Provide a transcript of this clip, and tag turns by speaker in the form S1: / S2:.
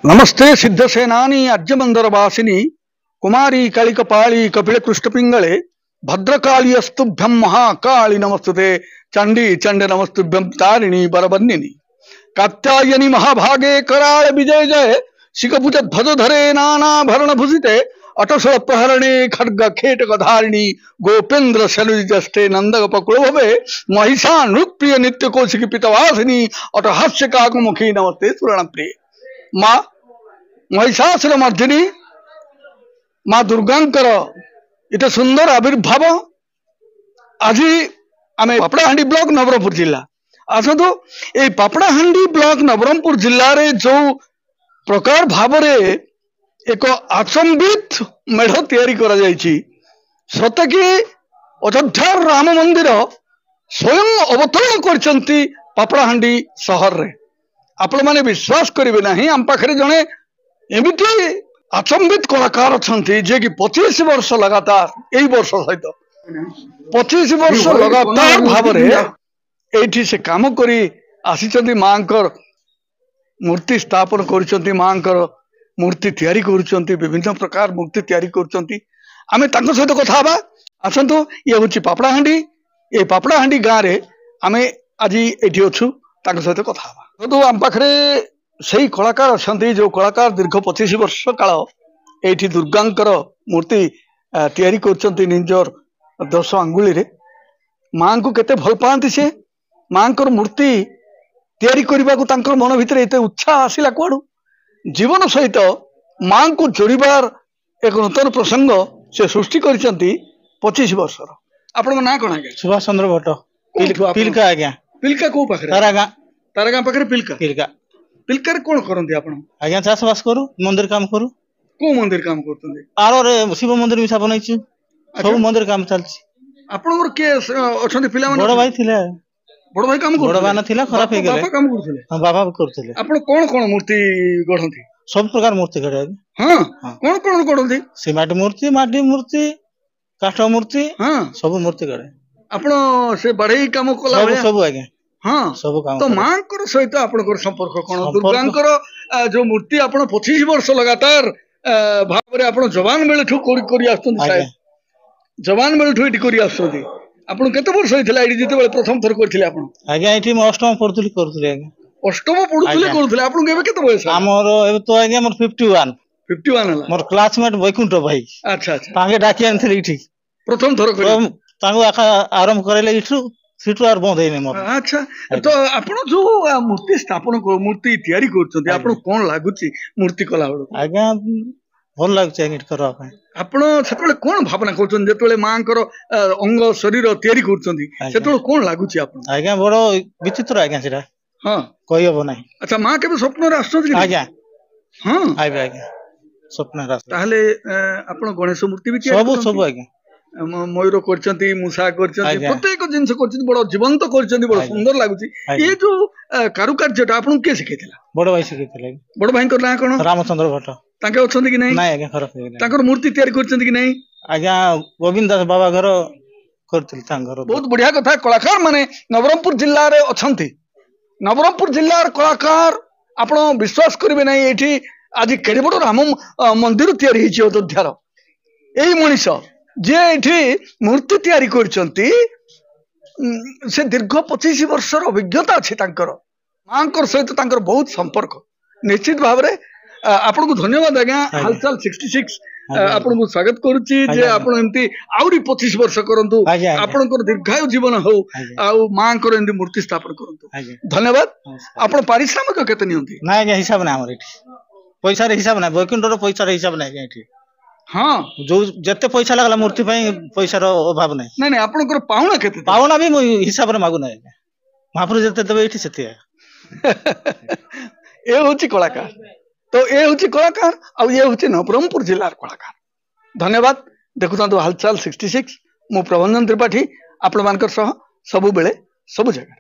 S1: नमस्ते सिद्धसेनानी अज्यमंदर वासिनी कुमारी कलिकपाली कपिल कृष्णपिंगले भद्रकाली अस्तुभ्यं महाकाली नमस्तुते चंडी चंड नमस्तुभ्यं तारिणी बरबन्निनी कात्यायनी महाभागे कराल विजय जय शिखभुज ध्वजधरे नानाभरण भूषिते अटसल प्रहरणे खड्ग खेटक धारिणी गोपेन्द्र शैलुजष्टे नंदगोपकुल भवे महिषा नृप्रिय नित्य कौशिकी पितवासिनी अटहास्य काकमुखी नमस्ते सुवर्णप्रिय माँ महिषासुर मर्दिनी माँ दुर्गांकर इतने सुंदर आविर्भाव आज आम पापड़ाहांडी ब्लॉक नवरंगपुर जिला आसतु ये पापड़ाहांडी ब्लॉक नवरंगपुर जिले में जो प्रकार भाव एक आचंबित मेढ़ तैयारी करा जायछि सत कि अयोध्या राम मंदिर स्वयं अवतरण करछंती पापड़ाहांडी सहर रे आपण माने विश्वास करिवे नाही आम पाखरे जणे एमिति आचंबित कलाकार अछंती जे कि 25 वर्ष लगातार एई वर्ष सहित 25 वर्ष लगातार भाव रे एठी से काम करी आसीचंती मांकर मूर्ति स्थापन करिसंती मांकर मूर्ति तैयारी करुचंती विभिन्न प्रकार मूर्ति तैयारी करुचंती आमे तांको सहित कथा हबा आसंतु ये होची पापड़ाहांडी ए पापड़ाहांडी गाँ रे आमे आज एठी अछु तांको सहित कथा हबा तो आम पाखरे सही कलाकार अछंती जो कलाकार दीर्घ 25 वर्ष काल एठी दुर्गांकर मूर्ति तैयारी करुचंती निजर 10 अंगुली रे मां को केते भल पांती से मांकर मूर्ति तैयारी करबा को तांकर मन भितर एते उत्साह आसिला कोडू जीवन सहित मां को जोड़बार एक नूतन प्रसंग से सृष्टि करिसंती 25 वर्ष आपण ना कोन आगे
S2: सुभाष चंद्र भट्ट पिलका आज्ञा
S1: पिलका को पाखरे तारागा पाखरे पिलका पिलका पिलका कोन करंती आपण
S2: आज्ञा चाष बास करू मंदिर काम करू
S1: को मंदिर काम करतंदी
S2: आरो रे शिव मंदिर मिसा बनाइछु सब मंदिर काम चलछि
S1: आपनकर के अछंती पिला
S2: बड़ भाई थिला
S1: बड़ भाई काम
S2: बड़ बाना थिला खराब हे गेले
S1: बाबा काम करथले
S2: हां बाबा करथले
S1: आपण कोन कोन मूर्ति गढंती
S2: सब प्रकार मूर्ति गढे
S1: हां कोन कोन गढंती
S2: सिमेंट मूर्ति माटी मूर्ति काठ मूर्ति हां सब मूर्ति गढे आपण
S1: से बढ़ई काम कोला
S2: सब आगे
S1: हां
S2: सब काम
S1: तो मांकर सहित आपनकर संपर्क कोन दुर्गांकर जो मूर्ति आपण 25 वर्ष लगातार भाव रे आपण जवान बेले ठु कोरी आस्तुन शायद जवान बेले ठु इटी कोरी आस्तुन आपण केते वर्ष होइथिला एडी जिते बेले प्रथम थर करथिले आपण
S2: आगे एठी म अष्टम पढुथली करथले आगे
S1: अष्टम पढुथले करथले आपण केबे केते बयस
S2: हमर एबे तो आगे हमर 51 हला मोर क्लासमेट वैकुंठ भाई अच्छा अच्छा तांगे डाकी आनथली इठी प्रथम थर कर तांगो आरंभ करले इठु सिटु आर बंद हेने मोर
S1: अच्छा तो आपण जो मूर्ति स्थापन मूर्ति तैयारी करछथि आपण कोन लागुची मूर्ति कला
S2: आगे भल लागछ एंगिट करबा पय
S1: आपण सेतले कोन भावना करछन जेतले मांकर अंग शरीर तैयारी करछन सेतले कोन लागुची आपण
S2: आगे बडो विचित्र आगे सेटा
S1: हां
S2: कहि हबो नाही
S1: अच्छा मां केबे स्वप्न रे आछथि
S2: आगे
S1: हां
S2: आबे आगे स्वप्न रे
S1: ताहले आपण गणेश मूर्ति भी
S2: सब आगे
S1: मयूर करछंती मूषा करछंती प्रत्येक जिंस करछंती बडो जीवंत करछंती बडो सुंदर लागुची ये जो कारुकार्यटा आपण के सिखैतिला
S2: बड़ भाई सिखैतिला
S1: बड़ भाई को ना कोन
S2: रामचंद्र भट्ट
S1: ताके अछंती कि नहीं
S2: आगे खराब हे गेला
S1: ताकर मूर्ति तैयारी करछंती कि नहीं
S2: आज्ञा गोविंद दास बाबा घर करथिल तांग घर
S1: बहुत बढ़िया कथा कलाकार माने नवरंगपुर जिल्ला रे अछंती नवरंगपुर जिल्ला रे कलाकार आपण विश्वास करिवे नहीं एठी आज केडे बडो राम मंदिर तैयारी हिची अयोध्यार एई मनीष जे एठी मूर्ति तैयारी करछंती से दीर्घ 25 वर्षर अभिज्ञता अछि तांकर मांकर सहित तांकर बहुत संपर्क निश्चित भाव रे आपन को धन्यवाद आज्ञा हालचाल 66 आपन को स्वागत करूची जे आपन एमती आउरी 25 वर्ष करंतु आपन को दीर्घायु जीवन हो आ मां कर एमती मूर्ति स्थापन करंतु धन्यवाद आपन पारिश्रमिक केते नियंती
S2: ना आज्ञा हिसाब ना हमर एठी पैसा रे हिसाब ना वैकुंठ रो पैसा रे हिसाब ना आज्ञा एठी
S1: हां जो
S2: जत्ते पैसा लागला मूर्ति पई पैसा रो अभाव नै
S1: नै नै आपन को पाउना केते
S2: पाउना भी हिसाब रे मागु नै आज्ञा महाप्रभु जत्ते देबे एठी सेते
S1: ए होची कलाकार तो ये हूँ कलाकार आ ये हूँ नवरंगपुर जिलार कलाकार धन्यवाद देखुता हालचाल 66 मु प्रभंजन त्रिपाठी आपण मानकर सह सबु बेले सबु जगह।